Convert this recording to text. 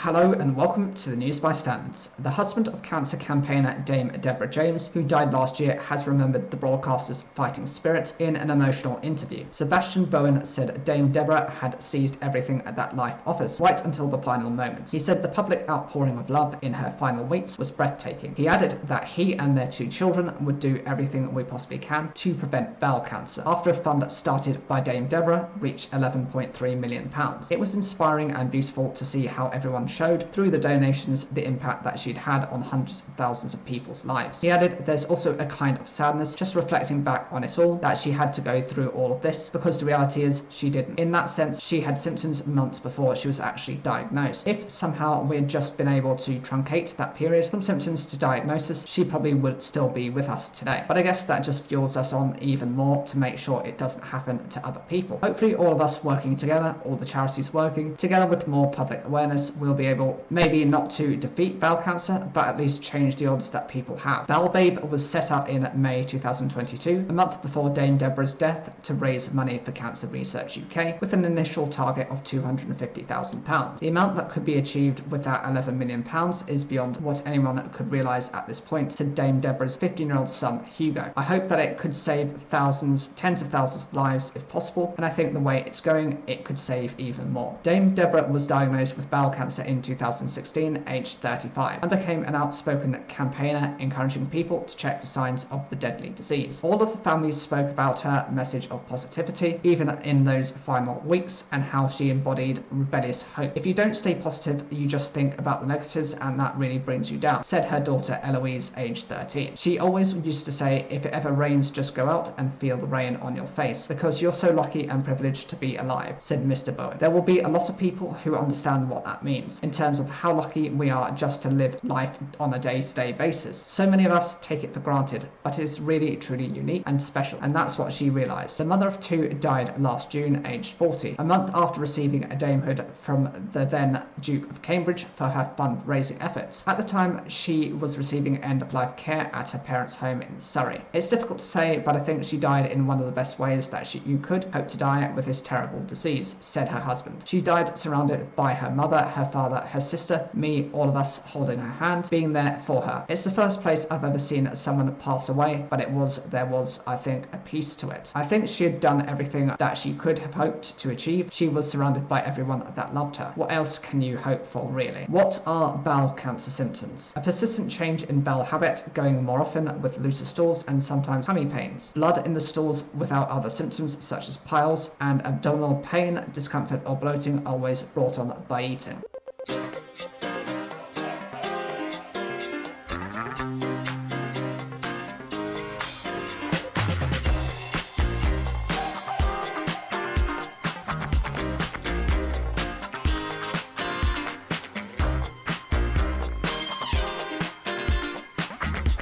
Hello and welcome to the News by Standards. The husband of cancer campaigner Dame Deborah James, who died last year, has remembered the broadcaster's fighting spirit in an emotional interview. Sebastian Bowen said Dame Deborah had seized everything that life offers, right until the final moment. He said the public outpouring of love in her final weeks was breathtaking. He added that he and their 2 children would do everything we possibly can to prevent bowel cancer, after a fund started by Dame Deborah reached £11.3 million. It was inspiring and beautiful to see how everyone showed through the donations the impact that she'd had on hundreds of thousands of people's lives. He added, there's also a kind of sadness just reflecting back on it all, that she had to go through all of this, because the reality is she didn't. In that sense, she had symptoms months before she was actually diagnosed. If somehow we had just been able to truncate that period from symptoms to diagnosis, she probably would still be with us today. But I guess that just fuels us on even more to make sure it doesn't happen to other people. Hopefully all of us working together, all the charities working together with more public awareness, will be able maybe not to defeat bowel cancer, but at least change the odds that people have. Bowel Babe was set up in May 2022, a month before Dame Deborah's death, to raise money for Cancer Research UK, with an initial target of £250,000. The amount that could be achieved with that £11 million is beyond what anyone could realise at this point, said Dame Deborah's 15-year-old son Hugo. I hope that it could save thousands, tens of thousands of lives if possible, and I think the way it's going, it could save even more. Dame Deborah was diagnosed with bowel cancer in 2016, aged 35, and became an outspoken campaigner encouraging people to check for signs of the deadly disease. All of the families spoke about her message of positivity, even in those final weeks, and how she embodied rebellious hope. If you don't stay positive, you just think about the negatives, and that really brings you down, said her daughter Eloise, aged 13. She always used to say, if it ever rains, just go out and feel the rain on your face, because you're so lucky and privileged to be alive, said Mr. Bowen. There will be a lot of people who understand what that means, in terms of how lucky we are just to live life on a day-to-day basis. So many of us take it for granted, but it's really truly unique and special, and that's what she realised. The mother of 2 died last June, aged 40, a month after receiving a damehood from the then Duke of Cambridge for her fundraising efforts. At the time, she was receiving end-of-life care at her parents' home in Surrey. It's difficult to say, but I think she died in one of the best ways that you could hope to die with this terrible disease, said her husband. She died surrounded by her mother, her father, her sister, me, all of us holding her hand, being there for her. It's the first place I've ever seen someone pass away, but there was, I think, a piece to it. I think she had done everything that she could have hoped to achieve. She was surrounded by everyone that loved her. What else can you hope for, really? What are bowel cancer symptoms? A persistent change in bowel habit, going more often with looser stools and sometimes tummy pains. Blood in the stools without other symptoms such as piles, and abdominal pain, discomfort or bloating always brought on by eating.